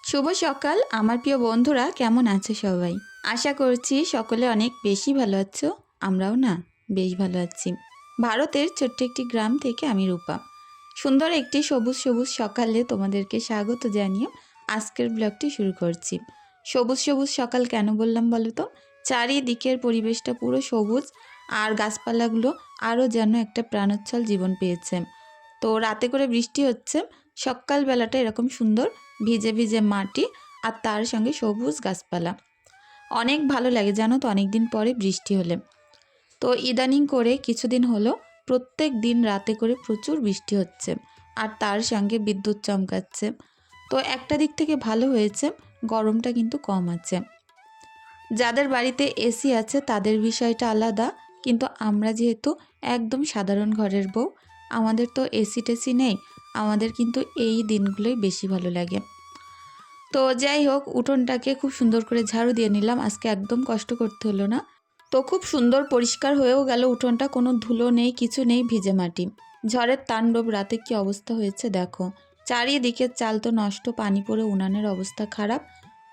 শুভ সকাল আমার প্রিয় বন্ধুরা, কেমন আছো সবাই? আশা করছি সকলে অনেক বেশি ভালো আছো। আমরাও না বেশ ভালো আছি। ভারতের ছোট্ট একটি গ্রাম থেকে আমি রূপা। সুন্দর একটি সবুজ সবুজ সকালে তোমাদেরকে স্বাগত জানিয়ে আজকের ব্লগটি শুরু করছি। সবুজ সবুজ সকাল কেন বললাম বলো তো? চারিদিকের পরিবেশটা পুরো সবুজ, আর গাছপালাগুলো আরও যেন একটা প্রাণোচ্ছল জীবন পেয়েছে। তো রাতে করে বৃষ্টি হচ্ছে, সকালবেলাটা এরকম সুন্দর ভিজে ভিজে মাটি আর তার সঙ্গে সবুজ গাছপালা, অনেক ভালো লাগে জানো তো অনেক দিন পরে বৃষ্টি হলে। তো ইদানিং করে কিছুদিন হলো প্রত্যেক দিন রাতে করে প্রচুর বৃষ্টি হচ্ছে, আর তার সঙ্গে বিদ্যুৎ চমকাচ্ছে। তো একটা দিক থেকে ভালো হয়েছে, গরমটা কিন্তু কম আছে। যাদের বাড়িতে এসি আছে তাদের বিষয়টা আলাদা, কিন্তু আমরা যেহেতু একদম সাধারণ ঘরের বউ, আমাদের তো এসি টেসি নেই, আমাদের কিন্তু এই দিনগুলোই বেশি ভালো লাগে। তো যাই হোক, উঠোনটাকে খুব সুন্দর করে ঝাড়ু দিয়ে নিলাম, আজকে একদম কষ্ট করতে হলো না। তো খুব সুন্দর পরিষ্কার হয়েও গেল উঠোনটা, কোনো ধুলো নেই, কিছু নেই, ভিজে মাটি। ঝড়ের তাণ্ডব, রাতে কি অবস্থা হয়েছে দেখো। চারিদিকে চাল তো নষ্ট, পানি পড়ে উনানের অবস্থা খারাপ,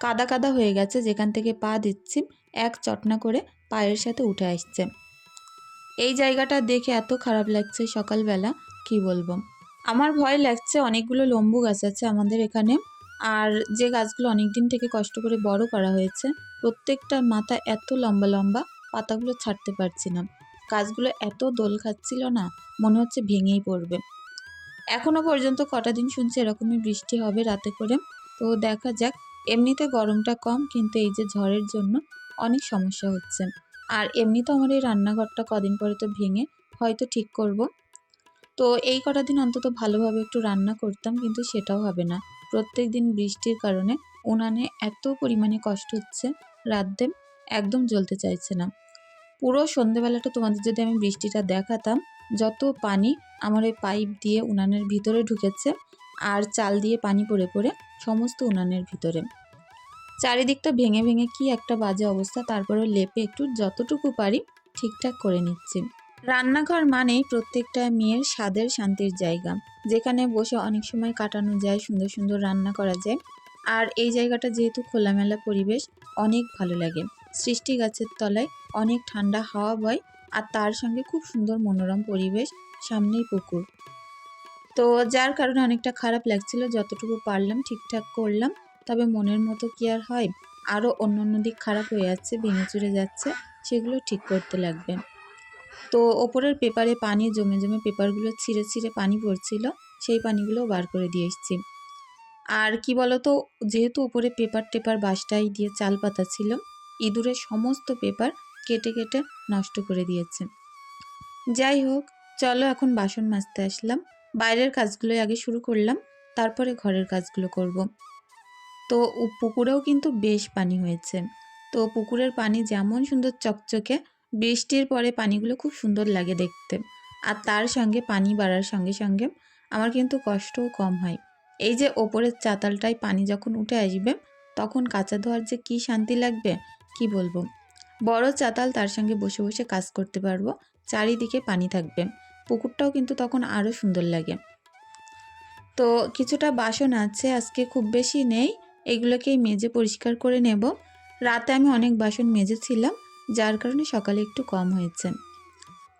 কাদা কাদা হয়ে গেছে। যেখান থেকে পা দিচ্ছি এক চটনা করে পায়ের সাথে উঠে আসছে। এই জায়গাটা দেখে এত খারাপ লাগছে সকালবেলা, কি বলবো। আমার ভয় লাগছে, অনেকগুলো লম্বু গাছ আছে আমাদের এখানে, আর যে গাছগুলো অনেক দিন থেকে কষ্ট করে বড় করা হয়েছে, প্রত্যেকটার মাথা এত লম্বা লম্বা, পাতাগুলো ছাড়তে পারছি না। গাছগুলো এত দোল খাচ্ছিল না, মনে হচ্ছে ভেঙেই পড়বে। এখনো পর্যন্ত কটা দিন শুনছি এরকমই বৃষ্টি হবে রাতে করে, তো দেখা যাক। এমনিতে গরমটা কম, কিন্তু এই যে ঝড়ের জন্য অনেক সমস্যা হচ্ছে। আর এমনি তো আমার এই রান্নাঘরটা কদিন পরে তো ভেঙে হয়তো ঠিক করব। তো এই কটা দিন অন্তত ভালোভাবে একটু রান্না করতাম, কিন্তু সেটাও হবে না। প্রত্যেক দিন বৃষ্টির কারণে উনানে এত পরিমাণে কষ্ট হচ্ছে, রাঁধতে একদম জ্বলতে চাইছে না। পুরো সন্ধেবেলাটা তোমাদের যদি আমি বৃষ্টিটা দেখাতাম, যত পানি আমার ওই পাইপ দিয়ে উনানের ভিতরে ঢুকেছে, আর চাল দিয়ে পানি পড়ে পড়ে সমস্ত উনানের ভিতরে। চারিদিকটা ভেঙে ভেঙে কি একটা বাজে অবস্থা, তারপরেও লেপে একটু যতটুকু পারি ঠিকঠাক করে নিচ্ছি। রান্নাঘর মানেই প্রত্যেকটা মেয়ের স্বাদের শান্তির জায়গা, যেখানে বসে অনেক সময় কাটানো যায়, সুন্দর সুন্দর রান্না করা যায়। আর এই জায়গাটা যেহেতু খোলামেলা পরিবেশ, অনেক ভালো লাগে। সৃষ্টি গাছের তলায় অনেক ঠান্ডা হাওয়া বয়, আর তার সঙ্গে খুব সুন্দর মনোরম পরিবেশ, সামনেই পুকুর। তো যার কারণে অনেকটা খারাপ লাগছিল, যতটুকু পারলাম ঠিকঠাক করলাম। তবে মনের মতো কি আর হয়, আরও অন্য অন্য দিক খারাপ হয়ে যাচ্ছে, ভেঙে চুরে যাচ্ছে, সেগুলো ঠিক করতে লাগবে। তো ওপরের পেপারে পানি জমে জমে পেপারগুলো ছিঁড়ে ছিঁড়ে পানি পড়ছিল, সেই পানিগুলো বার করে দিয়ে এসেছি। আর কি বলতো, যেহেতু উপরে পেপার টেপার বাসটাই দিয়ে চাল পাতা ছিল, ইঁদুরের সমস্ত পেপার কেটে কেটে নষ্ট করে দিয়েছে। যাই হোক, চলো এখন বাসন মাজতে আসলাম। বাইরের কাজগুলোই আগে শুরু করলাম, তারপরে ঘরের কাজগুলো করব। তো পুকুরেও কিন্তু বেশ পানি হয়েছে। তো পুকুরের পানি যেমন সুন্দর চকচকে, বৃষ্টির পরে পানিগুলো খুব সুন্দর লাগে দেখতে। আর তার সঙ্গে পানি বাড়ার সঙ্গে সঙ্গে আমার কিন্তু কষ্টও কম হয়। এই যে ওপরের চাতালটায় পানি যখন উঠে আসবে, তখন কাচা ধোয়ার যে কি শান্তি লাগবে, কি বলবো। বড় চাতাল, তার সঙ্গে বসে বসে কাজ করতে পারবো, চারিদিকে পানি থাকবে, পুকুরটাও কিন্তু তখন আরও সুন্দর লাগে। তো কিছুটা বাসন আছে, আজকে খুব বেশি নেই, এগুলোকেই মেজে পরিষ্কার করে নেব। রাতে আমি অনেক বাসন মেজেছিলাম, যার কারণে সকালে একটু কম হয়েছে।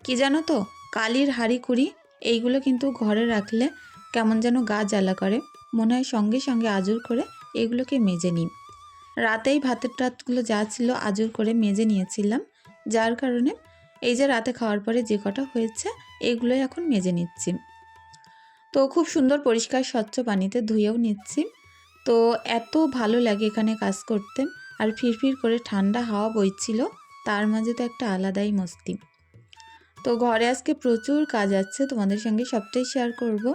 কি জানো তো, কালির হাঁড়ি কুড়ি এইগুলো কিন্তু ঘরে রাখলে কেমন যেন গা জ্বালা করে, মনে হয় সঙ্গে সঙ্গে আজর করে এগুলোকে মেজে নিই। রাতেই ভাতের টাতগুলো যা ছিল আজর করে মেজে নিয়েছিলাম, যার কারণে এই যে রাতে খাওয়ার পরে যে কটা হয়েছে এগুলোই এখন মেজে নিচ্ছি। তো খুব সুন্দর পরিষ্কার স্বচ্ছ পানিতে ধুয়েও নিচ্ছি। তো এত ভালো লাগে এখানে কাজ করতে, আর ফিরফির করে ঠান্ডা হাওয়া বইছিল, তার মাঝে তো একটা আলাদাই মস্তি। তো ঘরে আজকে প্রচুর কাজ আছে, তোমাদের সঙ্গে সবটাই শেয়ার করব।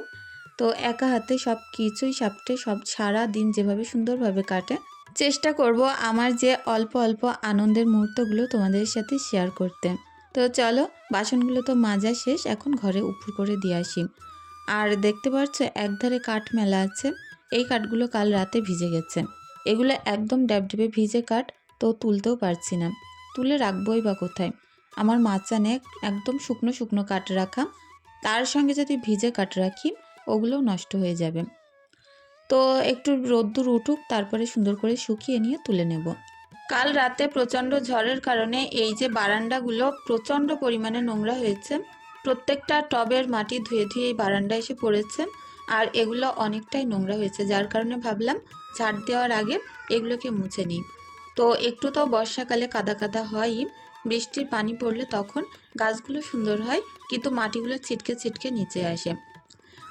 তো একা হাতে সব কিছুই সাপটে সব সারা দিন যেভাবে সুন্দরভাবে কাটে, চেষ্টা করব আমার যে অল্প অল্প আনন্দের মুহূর্তগুলো তোমাদের সাথে শেয়ার করতে। তো চলো, বাসনগুলো তো মাজা শেষ, এখন ঘরে উপর করে দিয়ে আসি। আর দেখতে পাচ্ছ একধারে কাঠ মেলা আছে, এই কাঠগুলো কাল রাতে ভিজে গেছে। এগুলো একদম ড্যাবডেবে ভিজে কাঠ, তো তুলতেও পারছি না, তুলে রাখবোই বা কোথায়। আমার মাচানে একদম শুকনো শুকনো কাঠ রাখা, তার সঙ্গে যদি ভিজে কাঠ রাখি ওগুলোও নষ্ট হয়ে যাবে। তো একটু রোদ্দুর উঠুক, তারপরে সুন্দর করে শুকিয়ে নিয়ে তুলে নেব। কাল রাতে প্রচণ্ড ঝড়ের কারণে এই যে বারান্দাগুলো প্রচণ্ড পরিমাণে নোংরা হয়েছে। প্রত্যেকটা টবের মাটি ধুয়ে ধুয়ে এই বারান্দায় এসে পড়েছে, আর এগুলো অনেকটাই নোংরা হয়েছে, যার কারণে ভাবলাম ঝাড় দেওয়ার আগে এগুলোকে মুছে নিই। তো একটু তো বর্ষাকালে কাদা কাদা হয়ই, বৃষ্টির পানি পড়লে তখন গাছগুলো সুন্দর হয়, কিন্তু মাটিগুলো ছিটকে ছিটকে নিচে আসে,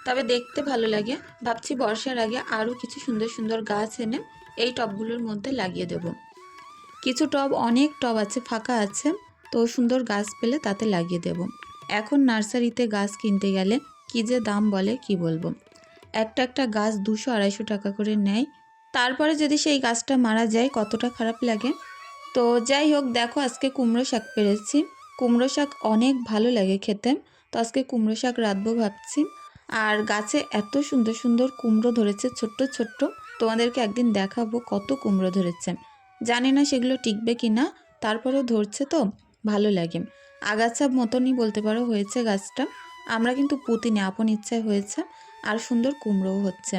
তবে দেখতে ভালো লাগে। ভাবছি বর্ষার আগে আরও কিছু সুন্দর সুন্দর গাছ এনে এই টবগুলোর মধ্যে লাগিয়ে দেব। কিছু টব, অনেক টব আছে ফাঁকা আছে, তো সুন্দর গাছ পেলে তাতে লাগিয়ে দেব। এখন নার্সারিতে গাছ কিনতে গেলে কী যে দাম বলে কি বলবো, একটা একটা গাছ 200-250 টাকা করে নেয়। তারপরে যদি সেই গাছটা মারা যায় কতটা খারাপ লাগে। তো যাই হোক, দেখো আজকে কুমড়ো শাক পেরেছি। কুমড়ো শাক অনেক ভালো লাগে খেতে, তো আজকে কুমড়ো শাক রাঁধবো ভাবছি। আর গাছে এত সুন্দর সুন্দর কুমড়ো ধরেছে, ছোট্ট ছোট্ট, তোমাদেরকে একদিন দেখাবো কত কুমড়ো ধরেছে। জানি না সেগুলো টিকবে কি না, তারপরেও ধরছে তো ভালো লাগে। আগাছা মতনই বলতে পারো হয়েছে গাছটা, আমরা কিন্তু পুঁতিনি, আপন ইচ্ছায় হয়েছে, আর সুন্দর কুমড়োও হচ্ছে।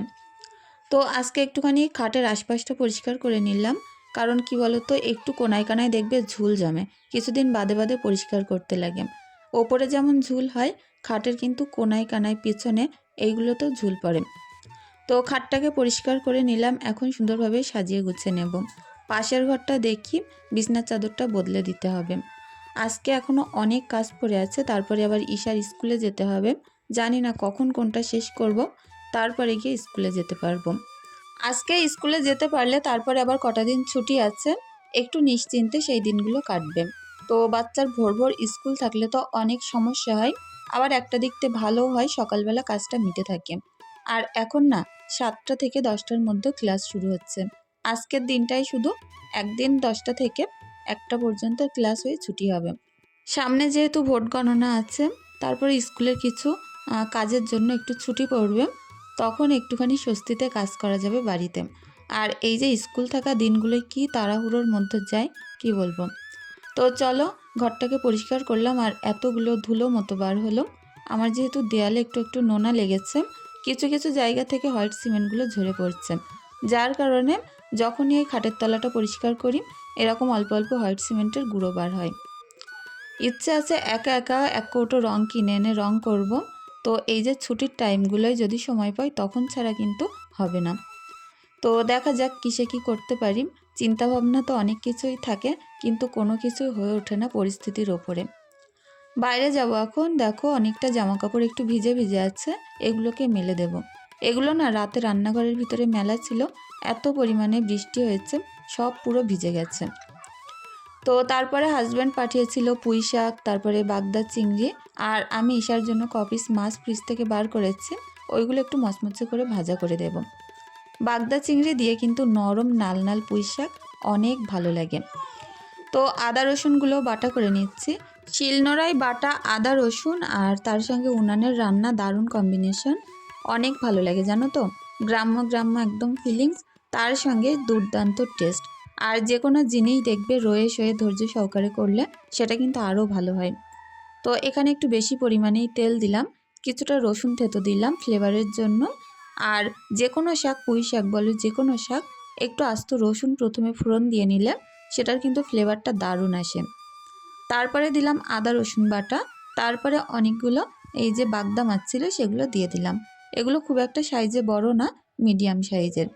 তো আজকে একটুখানি খাটের আশপাশটা পরিষ্কার করে নিলাম, কারণ কি বলতো, একটু কোনায় কানায় দেখবে ঝুল জমে, কিছুদিন বাদে বাদে পরিষ্কার করতে লাগে। ওপরে যেমন ঝুল হয়, খাটের কিন্তু কোনায় কানায় পিছনে এইগুলোতেও ঝুল পড়ে। তো খাটটাকে পরিষ্কার করে নিলাম, এখন সুন্দরভাবে সাজিয়ে গুছিয়ে নেব। পাশের ঘরটা দেখি বিছনার চাদরটা বদলে দিতে হবে। আজকে এখনও অনেক কাজ পড়ে আছে, তারপরে আবার ঈশার স্কুলে যেতে হবে। জানি না কখন কোনটা শেষ করব, তারপরে গিয়ে স্কুলে যেতে পারবো। আজকে স্কুলে যেতে পারলে তারপরে আবার কটা দিন ছুটি আছে, একটু নিশ্চিন্তে সেই দিনগুলো কাটবে। তো বাচ্চার ভোর ভোর স্কুল থাকলে তো অনেক সমস্যা হয়, আবার একটা দিকতে ভালোও হয়, সকালবেলা কাজটা মিটে থাকে। আর এখন না 7টা থেকে 10টার মধ্যে ক্লাস শুরু হচ্ছে। আজকের দিনটাই শুধু একদিন 10টা থেকে 1টা পর্যন্ত ক্লাস হয়ে ছুটি হবে। সামনে যেহেতু ভোট গণনা আছে, তারপরে স্কুলের কিছু কাজের জন্য একটু ছুটি পড়বে, তখন একটুখানি স্বস্তিতে কাজ করা যাবে বাড়িতে। আর এই যে স্কুল থাকা দিনগুলোই কি তাড়াহুড়োর মধ্যে যায় কি বলবো। তো চলো, ঘরটাকে পরিষ্কার করলাম, আর এতগুলো ধুলো মতো বার হলো। আমার যেহেতু দেয়ালে একটু একটু নোনা লেগেছে, কিছু কিছু জায়গা থেকে হোয়াইট সিমেন্টগুলো ঝরে পড়ছে, যার কারণে যখনই এই খাটের তলাটা পরিষ্কার করি এরকম অল্প অল্প হোয়াইট সিমেন্টের গুঁড়ো বার হয়। ইচ্ছে আছে একা একা এক কৌটো রং কিনে এনে রং করব, তো এই যে ছুটির টাইমগুলোয় যদি সময় পাই তখন ছাড়া কিন্তু হবে না। তো দেখা যাক কিসে কি করতে পারি। চিন্তাভাবনা তো অনেক কিছুই থাকে, কিন্তু কোনো কিছুই হয়ে ওঠে না পরিস্থিতির ওপরে। বাইরে যাব এখন, দেখো অনেকটা জামা কাপড় একটু ভিজে ভিজে আছে, এগুলোকে মেলে দেব। এগুলো না রাতে রান্নাঘরের ভিতরে মেলা ছিল, এত পরিমাণে বৃষ্টি হয়েছে সব পুরো ভিজে গেছে। তো তারপরে হাজব্যান্ড পাঠিয়েছিল পুঁই শাক, তারপরে বাগদা চিংড়ি, আর আমি ঈশার জন্য কপিস মাছ ফ্রিজ থেকে বার করেছি, ওইগুলো একটু মচমচে করে ভাজা করে দেব। বাগদা চিংড়ি দিয়ে কিন্তু নরম নাল নাল পুঁই শাক অনেক ভালো লাগে। তো আদা রসুনগুলো বাটা করে নিচ্ছি। শিলনোড়ায় বাটা আদা রসুন আর তার সঙ্গে উনানের রান্না দারুণ কম্বিনেশন, অনেক ভালো লাগে জানো তো। গ্রাম্য গ্রাম্য একদম ফিলিংস, তার সঙ্গে দুর্দান্ত টেস্ট। আর যে কোনো জিনিস দেখবে রয়ে সয়ে ধৈর্য সহকারে করলে সেটা কিন্তু আরও ভালো হয়। তো এখানে একটু বেশি পরিমাণেই তেল দিলাম, কিছুটা রসুন থেতো দিলাম ফ্লেভারের জন্য। আর যে কোনো শাক, পুঁই শাক বলো যে কোনো শাক, একটু আস্ত রসুন প্রথমে ফোড়ন দিয়ে নিলে সেটার কিন্তু ফ্লেভারটা দারুণ আসে। তারপরে দিলাম আদা রসুন বাটা, তারপরে অনেকগুলো এই যে বাগদা মাছ ছিল সেগুলো দিয়ে দিলাম। এগুলো খুব একটা সাইজে বড় না, মিডিয়াম সাইজের।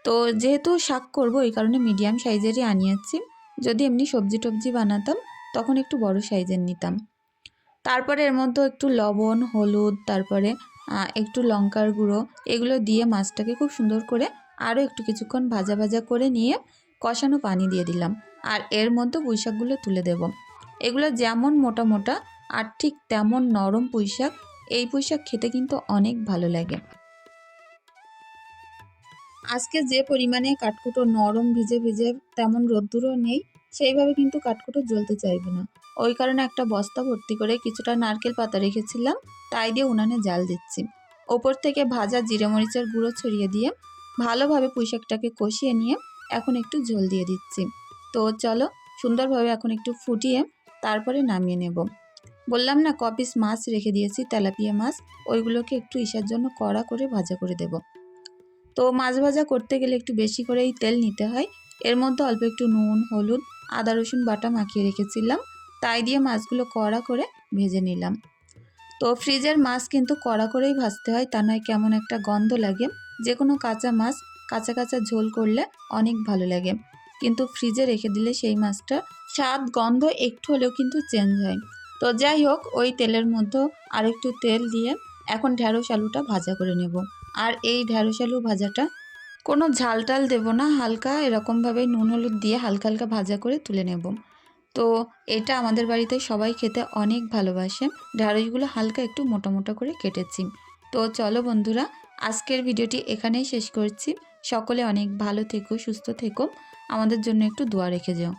তো যেহেতু শাক করব এই কারণে মিডিয়াম সাইজেরই আনিয়েছি, যদি এমনি সবজি টবজি বানাতাম তখন একটু বড় সাইজের নিতাম। তারপরে এর মধ্যে একটু লবণ, হলুদ, তারপরে একটু লঙ্কার গুঁড়ো, এগুলো দিয়ে মাছটাকে খুব সুন্দর করে আরও একটু কিছুক্ষণ ভাজা ভাজা করে নিয়ে কষানো পানি দিয়ে দিলাম। আর এর মধ্যে পুঁই শাকগুলো তুলে দেব। এগুলো যেমন মোটা মোটা আর ঠিক তেমন নরম পুঁই শাক, এই পুঁই শাক খেতে কিন্তু অনেক ভালো লাগে। আজকে যে পরিমাণে কাঠকুটো নরম ভিজে ভিজে, তেমন রোদ্দুরও নেই, সেইভাবে কিন্তু কাঠকুটো জ্বলতে চাইবে না। ওই কারণে একটা বস্তা ভর্তি করে কিছুটা নারকেল পাতা রেখেছিলাম, তাই দিয়ে উনানে জাল দিচ্ছি। ওপর থেকে ভাজা জিরে মরিচের গুঁড়ো ছড়িয়ে দিয়ে ভালোভাবে পুঁইশাকটাকে কষিয়ে নিয়ে এখন একটু ঝোল দিয়ে দিচ্ছি। তো চলো, সুন্দরভাবে এখন একটু ফুটিয়ে তারপরে নামিয়ে নেব। বললাম না কপিস মাছ রেখে দিয়েছি, তেলাপিয়া মাছ, ওইগুলোকে একটু ঈশার জন্য কড়া করে ভাজা করে দেব। তো মাছ ভাজা করতে গেলে একটু বেশি করেই তেল নিতে হয়। এর মধ্যে অল্প একটু নুন, হলুদ, আদা রসুন বাটা মাখিয়ে রেখেছিলাম, তাই দিয়ে মাছগুলো কড়া করে ভেজে নিলাম। তো ফ্রিজের মাছ কিন্তু কড়া করেই ভাজতে হয়, তা নয় কেমন একটা গন্ধ লাগে। যে কোনো কাঁচা মাছ কাঁচা কাঁচা ঝোল করলে অনেক ভালো লাগে, কিন্তু ফ্রিজে রেখে দিলে সেই মাছটা স্বাদ গন্ধ একটু হলেও কিন্তু চেঞ্জ হয়। তো যাই হোক, ওই তেলের মধ্যে আরেকটু তেল দিয়ে এখন ঢ্যাঁড়স আলুটা ভাজা করে নেব। আর এই ঢ্যাঁড়স আলু ভাজাটা কোনো ঝাল টাল দেবো না, হালকা এরকমভাবে নুন হলুদ দিয়ে হালকা হালকা ভাজা করে তুলে নেব। তো এটা আমাদের বাড়িতে সবাই খেতে অনেক ভালোবাসে। ঢ্যাঁড়সগুলো হালকা একটু মোটা মোটা করে কেটেছি। তো চলো বন্ধুরা, আজকের ভিডিওটি এখানেই শেষ করছি। সকলে অনেক ভালো থেকো, সুস্থ থেকো, আমাদের জন্য একটু দোয়া রেখে যেও।